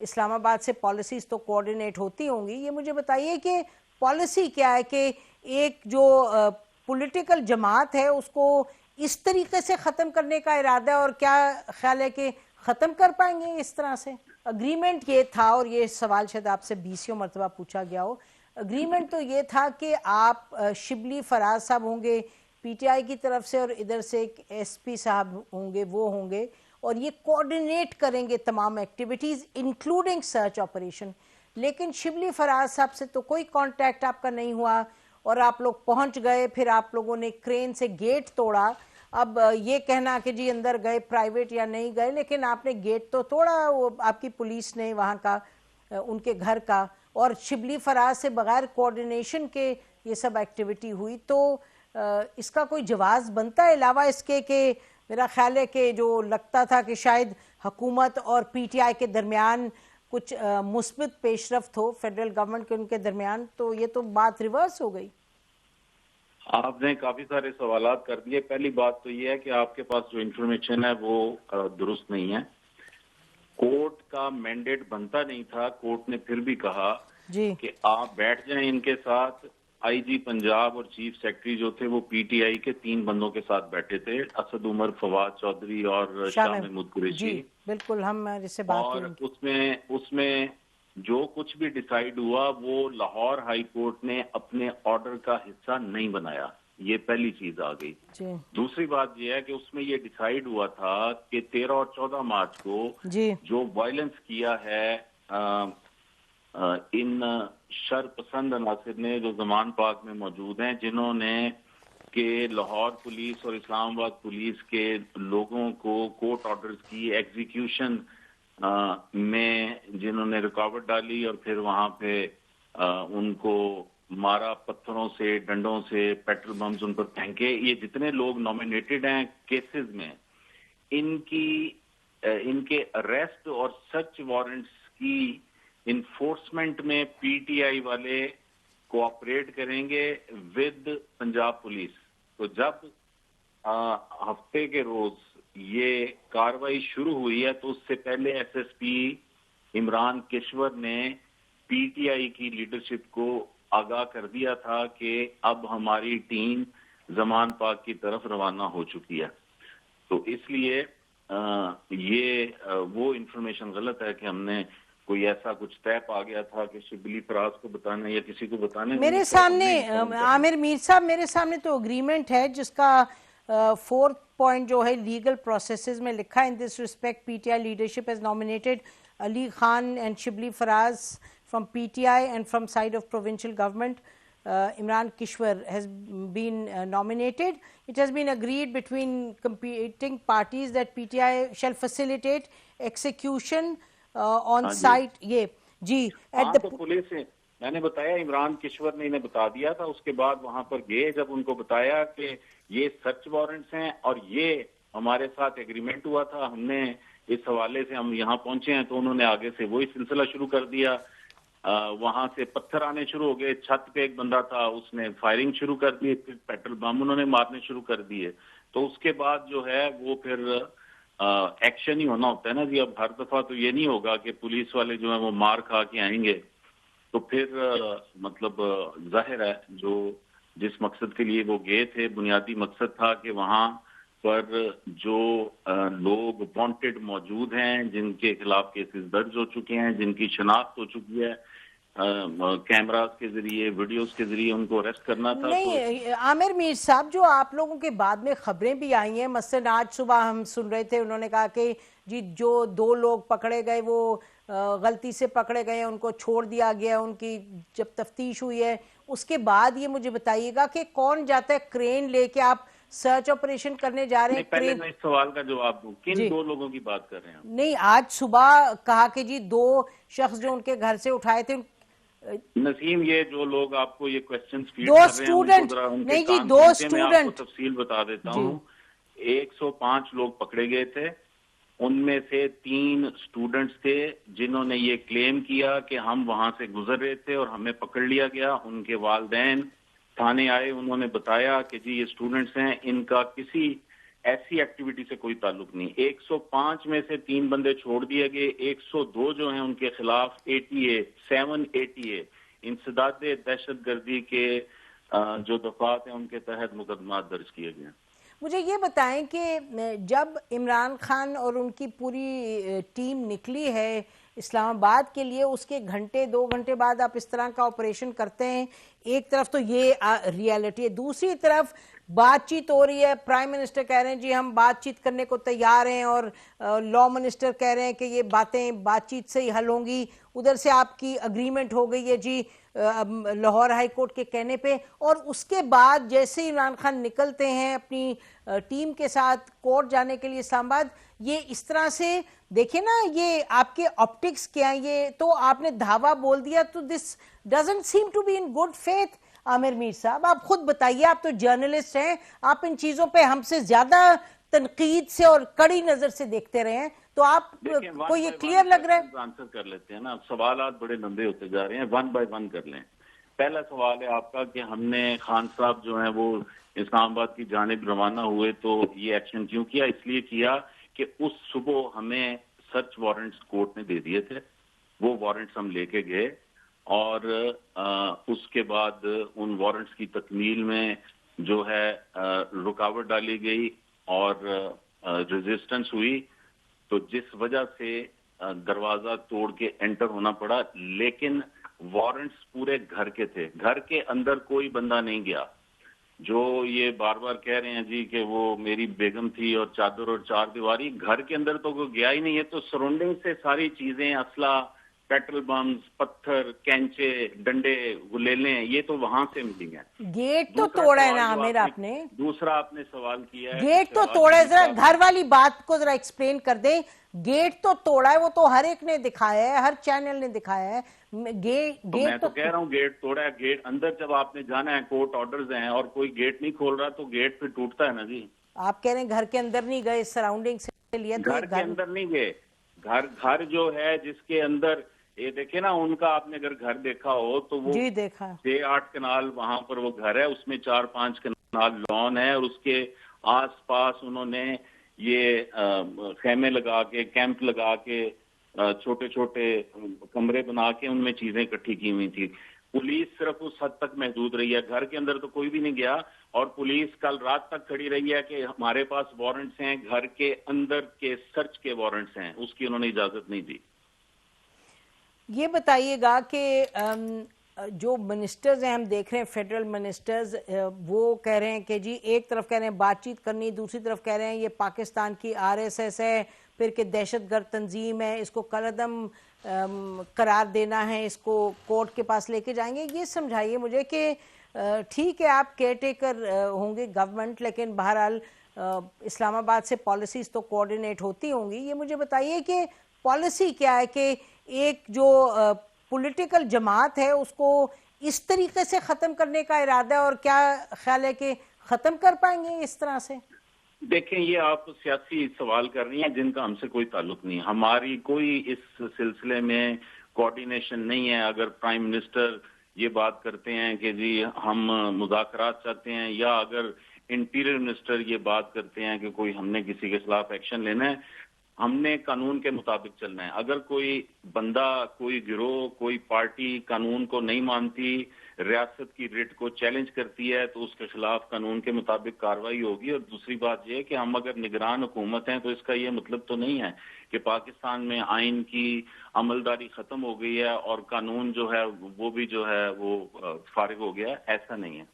اسلام آباد سے پالیسیز تو کوارڈینیٹ ہوتی ہوں گی. یہ مجھے بتائیے کہ پالیسی کیا ہے کہ ایک جو پولیٹیکل جماعت ہے اس کو اس طریقے سے ختم کرنے کا ارادہ ہے, اور کیا خیال ہے کہ ختم کر پائیں گے اس طرح سے؟ اگریمنٹ یہ تھا, اور یہ سوال شاید آپ سے 20 مرتبہ پوچھا گیا ہو, اگریمنٹ تو یہ تھا کہ آپ شبلی فراز صاحب ہوں گے پی ٹی آئی کی طرف سے, اور ادھر سے ایک ایس پی صاحب ہوں گے, وہ ہوں گے, اور یہ کوارڈینیٹ کریں گے تمام ایکٹیویٹیز انکلوڈنگ سرچ آپریشن. لیکن شبلی فراز صاحب سے تو کوئی کانٹیکٹ آپ کا نہیں ہوا, اور آپ لوگ پہنچ گئے, پھر آپ لوگوں نے کرین سے گیٹ توڑا. اب یہ کہنا کہ جی اندر گئے پرائیویٹ یا نہیں گئے, لیکن آپ نے گیٹ تو توڑا, وہ آپ کی پولیس نے وہاں کا, ان کے گھر کا, اور شبلی فراز سے بغیر کوارڈینیشن کے یہ سب ایکٹیویٹی ہوئی. تو اس کا کوئی جواز بنتا ہے علاوہ اس کے کہ میرا خیال ہے کہ جو لگتا تھا کہ شاید حکومت اور پی ٹی آئی کے درمیان کچھ مثبت پیش رفت ہو, فیڈرل گورنمنٹ کے ان کے درمیان, تو یہ تو بات ریورس ہو گئی. آپ نے کافی سارے سوالات کر دیے. پہلی بات تو یہ ہے کہ آپ کے پاس جو انفارمیشن ہے وہ درست نہیں ہے. کورٹ کا مینڈیٹ بنتا نہیں تھا. کورٹ نے پھر بھی کہا جی کہ آپ بیٹھ جائیں ان کے ساتھ. آئی جی پنجاب اور چیف سیکرٹری جو تھے وہ پی ٹی آئی کے 3 بندوں کے ساتھ بیٹھے تھے, اسد عمر, فواد چودھری اور شاہ محمود قریشی. جی بالکل, ہم اس سے بات اور کریں. اس میں جو کچھ بھی ڈیسائیڈ ہوا وہ لاہور ہائی کورٹ نے اپنے آرڈر کا حصہ نہیں بنایا. یہ پہلی چیز آ گئی. جی دوسری بات یہ ہے کہ اس میں یہ ڈیسائیڈ ہوا تھا کہ 13 اور 14 مارچ کو جی جو وائلنس کیا ہے ان شر پسند عناصر نے جو زمان پاک میں موجود ہیں, جنہوں نے کہ لاہور پولیس اور اسلام آباد پولیس کے لوگوں کو کورٹ آرڈرز کی ایگزیکیوشن میں جنہوں نے رکاوٹ ڈالی اور پھر وہاں پہ ان کو مارا, پتھروں سے, ڈنڈوں سے, پیٹرول بمز ان پر پھینکے. یہ جتنے لوگ نامینیٹڈ ہیں کیسز میں, ان کے اریسٹ اور سرچ وارنٹس کی انفورسمنٹ میں پی ٹی آئی والے کوآپریٹ کریں گے ود پنجاب پولیس. تو جب ہفتے کے روز یہ کاروائی شروع ہوئی ہے تو اس سے پہلے ایس ایس پی عمران کشور نے پی ٹی آئی کی لیڈرشپ کو آگاہ کر دیا تھا کہ اب ہماری ٹیم زمان پاک کی طرف روانہ ہو چکی ہے. تو اس لیے یہ وہ انفارمیشن غلط ہے کہ ہم نے کوئی ایسا کچھ طے پا گیا تھا کہ شبلی فراز کو بتانا یا کسی کو بتانا. میرے سامنے عامر میر صاحب, میرے سامنے تو اگریمنٹ ہے جس کا 4th پوائنٹ جو ہے لیگل پروسیسز میں لکھا ہے. In this respect P T I leadership has nominated Ali Khan and Shibli Faraz from PTI and from side of provincial government. Imran Kishwar has been nominated. It has been agreed between competing parties that PTI shall facilitate execution on site. یہ جی تو police نے میں نے بتایا, عمران کشور نے انہیں بتا دیا تھا. اس کے بعد وہاں پر گئے, جب ان کو بتایا کہ یہ سرچ وارنٹس ہیں اور یہ ہمارے ساتھ ایگریمنٹ ہوا تھا, ہم نے اس حوالے سے ہم یہاں پہنچے ہیں, تو انہوں نے آگے سے وہی سلسلہ شروع کر دیا. وہاں سے پتھر آنے شروع ہو گئے. چھت پہ ایک بندہ تھا, اس نے فائرنگ شروع کر دی, پھر پیٹرول بم انہوں نے مارنے شروع کر دیے. تو اس کے بعد جو ہے وہ پھر ایکشن ہی ہونا ہوتا ہے نا جی. اب ہر دفعہ تو یہ نہیں ہوگا کہ پولیس والے جو ہیں وہ مار کھا کے آئیں گے. تو پھر مطلب ظاہر ہے جو جس مقصد کے لیے وہ گئے تھے, بنیادی مقصد تھا کہ وہاں پر جو لوگ وانٹڈ موجود ہیں, جن کے خلاف کیسز درج ہو چکے ہیں, جن کی شناخت ہو چکی ہے, کیمراز کے ذریعے, ویڈیوز کے ذریعے ان کو اریسٹ کرنا تھا. نہیں عامر میر صاحب, جو آپ لوگوں کے بعد میں خبریں بھی آئی ہیں, مثلا آج صبح ہم سن رہے تھے, انہوں نے کہا کہ جی جو 2 لوگ پکڑے گئے وہ غلطی سے پکڑے گئے, ان کو چھوڑ دیا گیا. ان کی جب تفتیش ہوئی ہے اس کے بعد یہ مجھے بتائیے گا کہ کون جاتا ہے کرین لے کے, آپ سرچ آپریشن کرنے جا رہے ہیں؟ پہلے میں اس سوال کا جواب دوں, کن 2 لوگوں کی بات کر رہے ہیں؟ نہیں, آج صبح کہا کہ جی 2 شخص جو ان کے گھر سے اٹھائے تھے. نسیم, یہ جو لوگ آپ کو یہ کوسچنز فیڈ 2 کر رہے ہیں اسٹوڈنٹ, نہیں جی 2 میں آپ کو اسٹوڈنٹ, تفصیل بتا دیتا ہوں. 105 لوگ پکڑے گئے تھے. ان میں سے 3 اسٹوڈنٹس تھے جنہوں نے یہ کلیم کیا کہ ہم وہاں سے گزر رہے تھے اور ہمیں پکڑ لیا گیا. ان کے والدین تھانے آئے, انہوں نے بتایا کہ جی یہ اسٹوڈنٹس ہیں, ان کا کسی ایسی ایکٹیویٹی سے کوئی تعلق نہیں. 105 میں سے 3 بندے چھوڑ دیے گئے. 102 جو ہیں ان کے خلاف 7 ATA انسداد دہشت گردی کے جو دفعات ہیں ان کے تحت مقدمات درج کیے گئے ہیں. مجھے یہ بتائیں کہ جب عمران خان اور ان کی پوری ٹیم نکلی ہے اسلام آباد کے لیے، اس کے گھنٹے 2 گھنٹے بعد آپ اس طرح کا آپریشن کرتے ہیں، ایک طرف تو یہ ریالٹی ہے، دوسری طرف بات چیت ہو رہی ہے، پرائم منسٹر کہہ رہے ہیں جی ہم بات چیت کرنے کو تیار ہیں، اور لا منسٹر کہہ رہے ہیں کہ یہ باتیں بات چیت سے ہی حل ہوں گی. ادھر سے آپ کی اگریمنٹ ہو گئی ہے جی لاہور ہائی کورٹ کے کہنے پہ، اور اس کے بعد جیسے عمران خان نکلتے ہیں اپنی ٹیم کے ساتھ کورٹ جانے کے لیے اسلام آباد، یہ اس طرح سے دیکھیں نا، یہ آپ کے آپٹکس کیا ہیں؟ یہ تو آپ نے دھاوا بول دیا، تو this doesn't seem to be in good faith. Amir Mir sahib آپ خود بتائیے، آپ تو جرنلسٹ ہیں، آپ ان چیزوں پہ ہم سے زیادہ تنقید سے اور کڑی نظر سے دیکھتے رہے ہیں، تو آپ کو یہ کلیئر لگ رہا ہے؟ آنسر کر لیتے ہیں نا، سوالات بڑے لمبے ہوتے جا رہے ہیں، 1 by 1 کر لیں. پہلا سوال ہے آپ کا کہ ہم نے خان صاحب جو ہیں وہ اسلام آباد کی جانب روانہ ہوئے تو یہ ایکشن کیوں کیا؟ اس لیے کیا کہ اس صبح ہمیں سرچ وارنٹس کورٹ نے دے دیے تھے، وہ وارنٹس ہم لے کے گئے، اور اس کے بعد ان وارنٹس کی تکمیل میں جو ہے رکاوٹ ڈالی گئی اور ریزسٹنس ہوئی، تو جس وجہ سے دروازہ توڑ کے انٹر ہونا پڑا. لیکن وارنٹس پورے گھر کے تھے، گھر کے اندر کوئی بندہ نہیں گیا. جو یہ بار بار کہہ رہے ہیں جی کہ وہ میری بیگم تھی اور چادر اور 4 دیواری، گھر کے اندر تو کوئی گیا ہی نہیں ہے. تو سراؤنڈنگ سے ساری چیزیں، اسلحہ، پیٹرول بمز، پتھر، کینچے، ڈنڈے، گلیلیں، یہ تو وہاں سے ملی ہیں. گیٹ تو توڑا ہے نا عامر آپ نے. دوسرا آپ نے سوال کیا ہے گیٹ تو توڑا ہے، ذرا گھر والی بات کو ذرا ایکسپلین کر دیں. گیٹ تو توڑا ہے، وہ تو ہر ایک نے دکھایا ہے، ہر چینل نے دکھایا ہے. میں تو کہہ رہا ہوں گیٹ توڑا ہے. گیٹ اندر جب آپ نے جانا ہے، کورٹ آرڈرز ہیں اور کوئی گیٹ نہیں کھول رہا تو گیٹ پھر ٹوٹتا ہے نا جی. آپ کہہ رہے ہیں گھر کے اندر نہیں گئے، سراؤنڈنگ سے لیا. گھر کے اندر نہیں گئے. گھر جو ہے جس کے اندر یہ دیکھیں نا، ان کا آپ نے اگر گھر دیکھا ہو تو وہ جی دیکھا 6-8 کنال وہاں پر وہ گھر ہے، اس میں 4-5 کنال لان ہے، اور اس کے آس پاس انہوں نے یہ خیمے لگا کے، کیمپ لگا کے، چھوٹے چھوٹے کمرے بنا کے ان میں چیزیں اکٹھی کی ہوئی تھی. پولیس صرف اس حد تک محدود رہی ہے، گھر کے اندر تو کوئی بھی نہیں گیا. اور پولیس کل رات تک کھڑی رہی ہے کہ ہمارے پاس وارنٹس ہیں، گھر کے اندر کے سرچ کے وارنٹس ہیں، اس کی انہوں نے اجازت نہیں دی. یہ بتائیے گا کہ جو منسٹرز ہیں، ہم دیکھ رہے ہیں فیڈرل منسٹرز، وہ کہہ رہے ہیں کہ جی ایک طرف کہہ رہے ہیں بات چیت کرنی، دوسری طرف کہہ رہے ہیں یہ پاکستان کی RSS ہے، پھر کہ دہشت گرد تنظیم ہے، اس کو کالعدم قرار دینا ہے، اس کو کورٹ کے پاس لے کے جائیں گے. یہ سمجھائیے مجھے کہ ٹھیک ہے آپ کیئر ٹیکر ہوں گے گورنمنٹ، لیکن بہرحال اسلام آباد سے پالیسیز تو کوارڈینیٹ ہوتی ہوں گی. یہ مجھے بتائیے کہ پالیسی کیا ہے کہ ایک جو پولیٹیکل جماعت ہے اس کو اس طریقے سے ختم کرنے کا ارادہ ہے، اور کیا خیال ہے کہ ختم کر پائیں گے اس طرح سے؟ دیکھیں، یہ آپ سیاسی سوال کر رہی ہیں جن کا ہم سے کوئی تعلق نہیں. ہماری کوئی اس سلسلے میں کوارڈینیشن نہیں ہے. اگر پرائم منسٹر یہ بات کرتے ہیں کہ جی ہم مذاکرات چاہتے ہیں، یا اگر انٹیریئر منسٹر یہ بات کرتے ہیں کہ کوئی ہم نے کسی کے خلاف ایکشن لینا ہے، ہم نے قانون کے مطابق چلنا ہے. اگر کوئی بندہ، کوئی گروہ، کوئی پارٹی قانون کو نہیں مانتی، ریاست کی ریٹ کو چیلنج کرتی ہے، تو اس کے خلاف قانون کے مطابق کارروائی ہوگی. اور دوسری بات یہ کہ ہم اگر نگران حکومت ہیں تو اس کا یہ مطلب تو نہیں ہے کہ پاکستان میں آئین کی عملداری ختم ہو گئی ہے اور قانون جو ہے وہ بھی جو ہے وہ فارغ ہو گیا ہے. ایسا نہیں ہے.